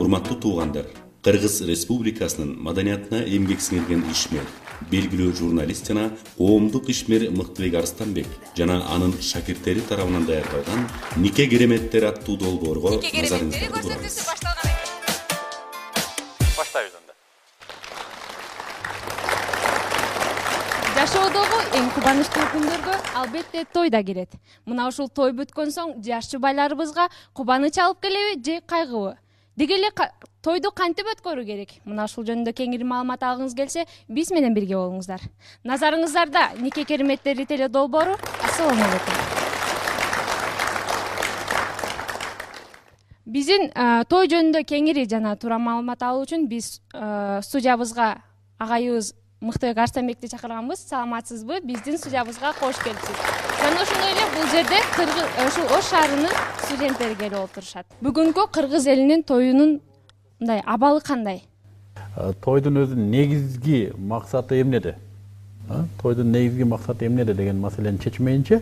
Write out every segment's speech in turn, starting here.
урматтуу туугандар, Кыргыз Республикасынын маданиятына эмгек сиңирген ишмер, белгилүү журналист жана коомдук ишмер Мыктыбек Арыстанбек жана анын шакирттери тарабынан даярдалган Нике кереметтер аттуу долбоорго назарыңыздарды бурабыз. Баштайбыз анда. Жашоодогу эң кубанычтуу күндөргө албетте той да кирет. Мына ушул той бүткөн соң жаш жубайларыбызга кубаныч алып келеби же кайгыбы? Деги эле тойду кантип өткөрүү керек? Мына ушул жөнүндө кеңири маалымат алгыңыз келсе, биз менен бирге болуңуздар. Назарыңыздарда Нике кереметтери теле долбоору. Ассаламу алейкум. Биздин той жөнүндө кеңири жана туура маалымат алуу үчүн биз студиябызга агайыбыз Мыктыбек Арыстанбекти чакырганбыз. Саламатсызбы? Биздин студиябызга кош келипсиз. Жана ошондой эле бул жерде ушул Ош шаарынын студенттери келип отурушат. Бүгүнкү кыргыз элинин тоюнун мындай абалы кандай? Тойдун өзүнүн негизги максаты эмнеде? Тойдун негизги максаты эмнеде деген маселени чечмейинче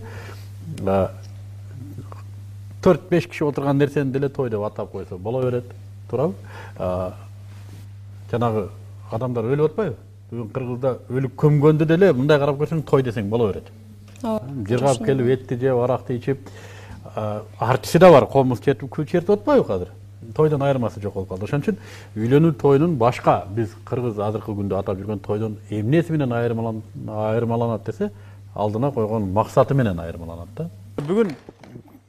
4-5 киши отурган нерсени деле той деп атап койсо боло берет. Туурабы? Жанагы адамдар өлүп атпайбы? Бүгүн Кыргызда өлүп көмгөндө деле мындай карап көрсөң той десең боло берет. Жыргап келип этти жеп, аракты ичип, артысы да бар, комуз чертип, күй чертип атпайбы азыр? Тойдон айырмасы жок болуп калды. Ошон үчүн үйлөнүү тоюнун башка биз Кыргыз азыркы күндө атап жүргөн тойдон эмнеси менен айырмаланат десе, алдына койгон максаты менен айырмаланат да. Бүгүн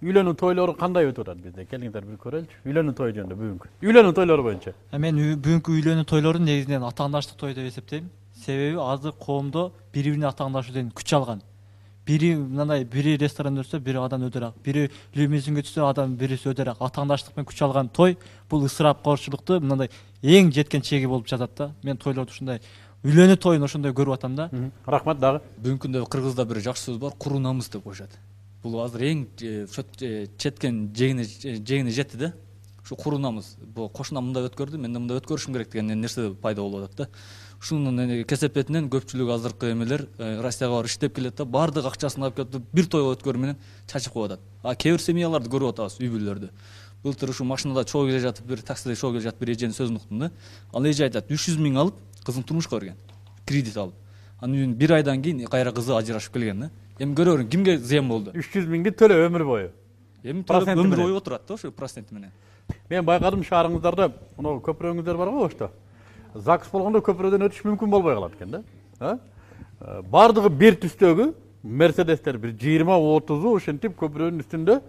үйлөнүү тойлору кандай өтүп атат бизде? Келиңиздер бир көрөлүчү. Үйлөнүү той жөнүндө бүгүнкү. Үйлөнүү тойлору боюнча. Мен бүгүнкү үйлөнүү тойлорун негизинен атаандаштык той деп эсептейм. Себеби азыр коомдо бири-бирине атаандашуудан күч алган. Бири мындай бири ресторанда өтсө, бири адан өтөрак, бири лимузинге түшсө, адан бириси өтөрак. Атаандаштык менен күч алган той бул ысырапкорчулукту мындай эң жеткен чеги болуп жатат да. Мен тойлорду ушундай үйлөнүү тоюн ошондой көрүп атам да. Рахмат дагы. Бүгүнкү күндө Кыргызда бир жакшы сөз бар, куру намыс деп коюшат. Бул азыр эң четкен жегине жетти да. Ушу куру намыс. Бул кошуна мындай өткөрдү, мен да мындай өткөрүшүм керек деген нерсе пайда болуп атат да. Ушунун кесепетинен көпчүлүк азыркы эмелер Россияга барып иштеп келет да, бардык акчасын алып кетип бир тойго өткөрүү менен чачып коюп атат. Кээ бир семьяларды көрүп атабыз, үй бүлөлөрдү. Былтыр ушу машинада чогуу келе жатып, бир таксиде чогуу келе жатып бир эженин сөзүн уктум да. Ал эже айтат, 300 миң алып, кызын турмушка берген. Кредит алып. Анын бир айдан кийин кайра кызы ажырашып келген да. Эми көрө бериң, кимге зыян болду? 300 миңди төлө өмүр бою. Эми төлөп өмүр бою отурат да, ошо проценти менен. Мен байкадым шаарыңыздарда, мына көпүрөңүздөр бар го Ошто. ЗАГС болгондо көпүрөдөн өтүш мүмкүн болбой калат экен да. Бардыгы бир түстөгү Мерседестер бир 20-30 ошентип көпүрөнүн үстүндө,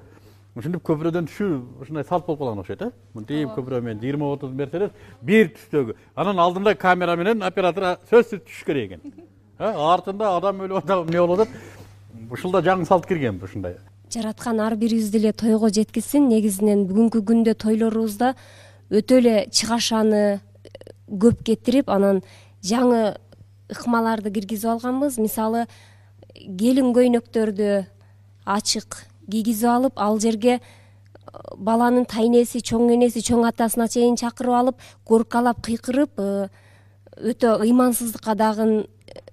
ошентип көпүрөдөн түшүү ушундай салт болуп калган окшойт, Мынтип көпүрө менен 20-30 Мерседес бир түстөгү. Анан алдында камера менен оператор сөзсүз түшүш керек экен. Артында адам өлүп атат, эмне болуп атат? Ушулда жаңы салт кирген ушундай. Жараткан ар бирибизди эле тойго жеткизсин. Негизинен бүгүнкү күндө тойлорубузда өтө эле чыгашаны көп кетирип, анан жаңы ыкмаларды киргизип алганбыз. Мисалы, келин көйнөктөрдү ачык кийгизип алып, ал жерге баланын тайнеси, чоң энеси, чоң атасына чейин чакырып алып, горкалап кыйкырып, өтө ыймансыздыкка дагы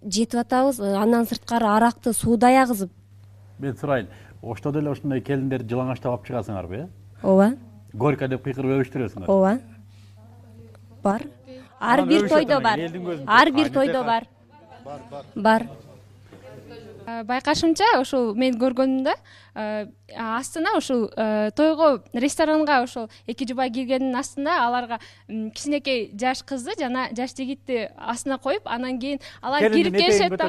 жетип атабыз. Андан сырткары аракты сууда аягызып. Мен сурайын, Ошто деле ушундай келиндерди жылаңачтап алып чыгасыңарбы, Ооба. Горько деп кыйкырып өбүштүрөсүңөр. Ооба. Бар. Ар бир тойдо бар. Ар бир тойдо бар. Бар. Байкашымча, ошол мен көргөнүмдө астына ушул тойго ресторанга ошол эки жубай киргендин астында аларга кичинекей жаш кызды жана жаш жигитти астына коюп, анан кийин алар кирип келишет да.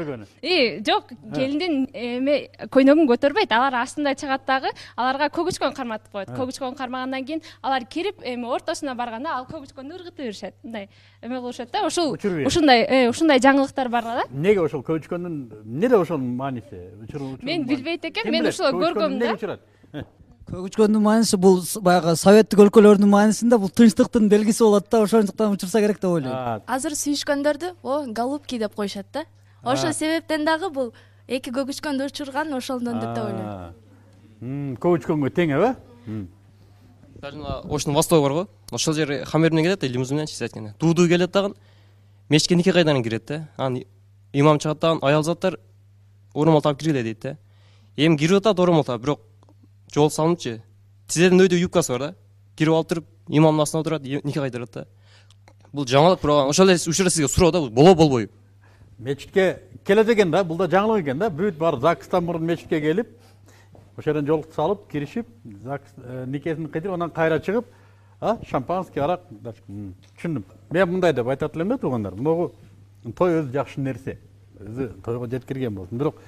Жок, келиндин эме көйнөгүн көтөрбөйт, алар астында чыгат дагы, аларга көгүчкөн карматып коет. Көгүчкөн кармагандан кийин алар кирип эми ортосуна барганда ал көгүчкөндү ыргытып беришет. Мындай эме болушат да. Ушундай жаңылыктар бар да. Неге ошол көгүчкөндүн эмнеде ошол мааниси? Мен билбейт экем, мен ушул көргөм да. Көгүчкөндүн мааниси бул баягы советтик өлкөлөрдүн маанисинде бул тынчтыктын белгиси болот да, ошондуктан учурса керек деп ойлойм. Азыр сүйүшкөндөрдү голубки деп коюшат да. Ошол себептен дагы бул эки көгүчкөндү учурган ошондон деп да ойлойм. Көгүчкөнгө тең эби? Оштун востогу бар го. Ошол жер хамер менен келет, лимузин менен чисти айтканда. Дуу келет дагы. Мешитке нике кайдан кирет да. Анан имам чыгат дагы, аял заттар орамал таап киргиле дейт да. Эми кирип атат орамал таап, бирок жол салынчы. Тизедин өйдө юбкасы бар да. кирип алып туруп имамдын астына отурат, нике кайтарат да. Бул жаңылык, бирок ошол эле учурда сизге суроо да, болобу болбойбу? Мечитке келет экен да, бул да жаңылык экен да. Бүт бар ЗАГСтан мурун мечитке келип, ошол жерден жолукту салып, киришип, ЗАГС никесин кыйдырып, анан кайра чыгып, шампанский, арак, түшүндүм. Мен мындай деп айтат элем да, туугандар. Могу той өзү жакшы нерсе. Өзү тойго жеткирген болсун. Бирок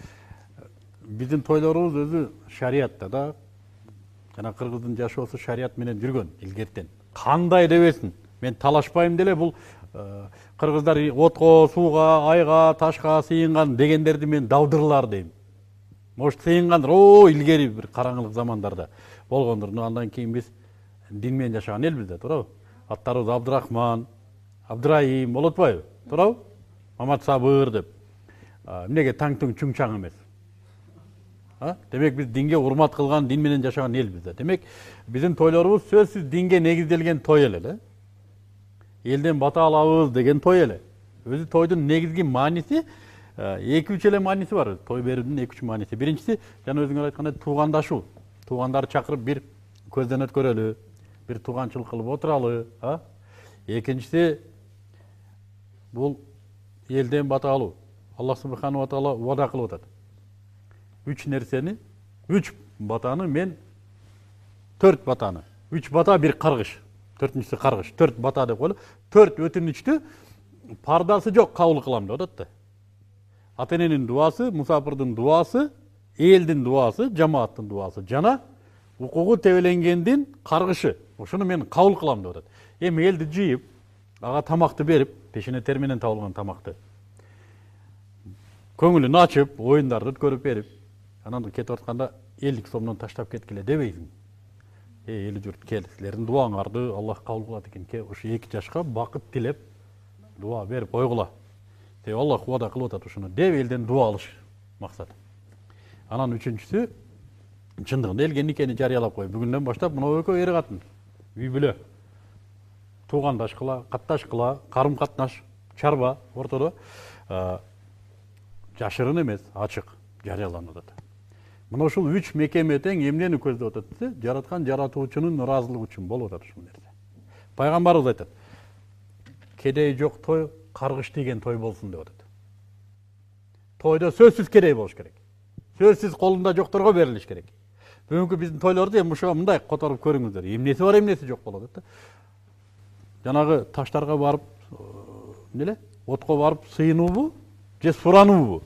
биздин тойлорубуз өзү шариатта да. Жана кыргыздын жашоосу шариат менен жүргөн илгертен. Кандай дебесин. Мен талашпайм деле, бул кыргыздар отко, сууга, айга, ташка сыйынган дегендерди мен давдырлар дейм. Может сыйынган илгери бир караңгылык замандарда болгондур. Андан кийин биз дин менен жашаган элбиз да, туурабы? Аттарыбыз Абдырахман, Абдырайым болот атпайбы? Туурабы? Мамат Сабыр деп. Эмнеге таң-туң чуң-чаң эмес? Демек биз динге урмат кылган, дин менен жашаган элбиз да. Демек биздин тойлорубуз сөзсүз динге негизделген той эле. Элден бата алабыз деген той эле. Өзү тойдун негизги мааниси, 2-3 эле мааниси бар. Той берүүдүн 2-3 мааниси. Биринчиси, жана өзүңөр айткандай туугандашуу. Туугандарды чакырып бир көздөн өткөрөлү, бир тууганчылык кылып отуралы. Экинчиси, бул элден бата алуу. Аллах субханаху ва таала вада кылып атат. 3 нерсени, 3 батаны мен 4 батаны. 3 бата бир каргыш. 4-нчүсү каргыш. 4 бата деп коелу. 4 өтүнүчтү пардасы жок кабыл кылам деп атат да. Ата-эненин дуасы, мусафирдин дуасы, элдин дуасы, жамааттын дуасы, жана укугу тебеленгендин каргышы. Ошону мен кабыл кылам деп атат. Эми элди жыйып, ага тамакты берип, пешене терменен табылган тамакты. Көңүлүн ачып, оюндарды өткөрүп берип, анан кетип атканда 50 сомдон таштап кеткиле дебейсиң. Эли журт кел, силердин дуаңарды Аллах кабыл кылат экен. Ошо 2 жашка бакыт тилеп, дуа берип койгула. Деп Аллах вада кылып атат ошону. Деп элден дуа алыш максат. Анан үчүнчүсү, чындыгында элге никени жарыялап кой. Бүгүндөн баштап мына экөө эр катын үй бүлө. Туугандаш кыла, катташ кыла, карым катнаш, чарба ортодо жашырын эмес, ачык жарыяланып атат. Мына ушул 3 мекеме тең эмнени көздөп атат десе, жараткан жаратуучунун ыраазылыгы үчүн болуп атат ушул нерсе. Пайгамбарыбыз айтат: кедей жок той, каргыш тийген той болсун деп атат. Тойдо сөзсүз кедей болуш керек. Сөзсүз колунда жокторго берилиш керек. Бүгүнкү биздин тойлорду эми ушуга мындай которуп көрүңүздөр. Эмнеси бар, эмнеси жок болот да. Жанагы таштарга барып, отко барып сыйынуубу, же сурануубу?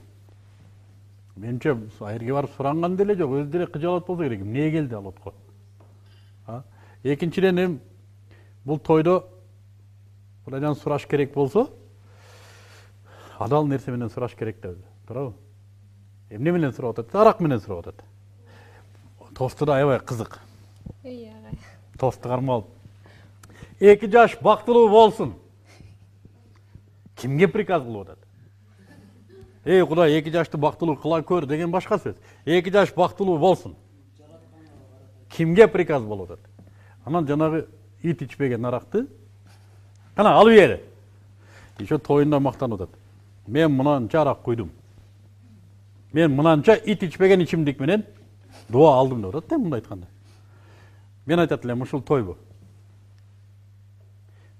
Менче айырге барып суранган деле жок, өзү деле кыжалат болсо керек. Эмне келди ал отко? Экинчиден эми бул тойдо Кудайдан сураш керек болсо, адал нерсе менен сураш керек да, туурабы? Эмне менен сурап атат? Арак менен сурап атат. Тосту да аябай кызык. Тосту кармалып. 2 жаш бактылуу болсун. Кимге приказ кылып атат? Кудай 2 жашты бактылуу кыла көр деген башка сөз. 2 жаш бактылуу болсун. Кимге приказ болуп атат? Анан жанагы ит ичпеген аракты кана алып бери. Ошо тоюнда мактанып атат. Мен мынанча арак куйдум. Мен мынанча ит ичпеген ичимдик менен дуа алдым деп атат да, мындай айтканда. Мен айтат элем, ушул тойбу?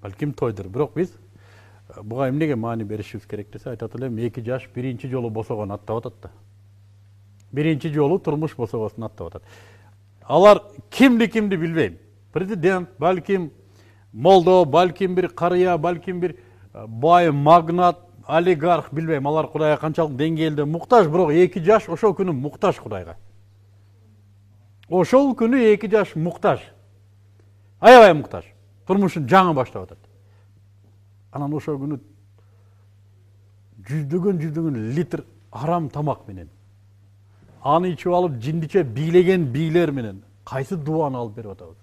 Балким тойдур, бирок биз буга эмнеге маани беришибиз керек десе, айтат элем, 2 жаш биринчи жолу босогон аттап атат да. Биринчи жолу турмуш босогосун аттап атат. Алар кимди билбейм. Президент, балким молдо, балким бир карыя, балким бир бай магнат, олигарх, билбейм. Алар Кудайга канчалык деңгээлде муктаж, бирок 2 жаш ошол күнү муктаж Кудайга. Ошол күнү 2 жаш муктаж. Аябай муктаж. Турмушун жаңы баштап атат. Анан ошол күнү жүздөгөн литр арам тамак менен, аны ичип алып жиндиче бийлеген бийлер менен кайсы дуаны алып берип атабыз.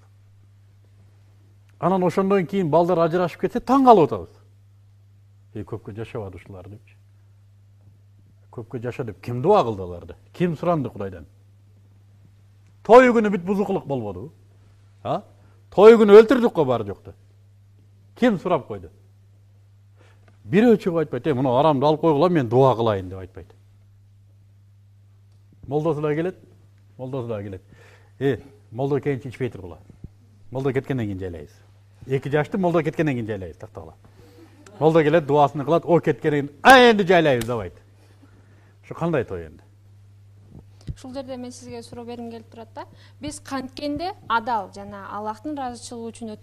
Анан ошондон кийин балдар ажырашып кетсе таң калып атабыз. Көпкө жашабады ушулар депчи. Көпкө жаша деп ким дуа кылды аларды? Ким суранды Кудайдан? Той күнү бүт бузукулук болбодубу? Той күнү өлтүрдүк го бары жокто. Ким сурап койду? Бирөө чыгып айтпайт, мына арамды алып койгула, мен дуа кылайын деп айтпайт. Молдосу да келет. Молдо кенчи ичпей тургула. молдо кеткенден кийин жайлайбыз. 2 жашты молдо кеткенден кийин жайлайбыз, тактагыла. Молдо келет, дуасын кылат, о кеткенден кийин энди жайлайбыз дабайт. Ушу кандай той энди? Ушул жерде мен сизге суроо бергим келип турат да. Биз канткенде адал жана Аллахтын ыраазычылыгы үчүн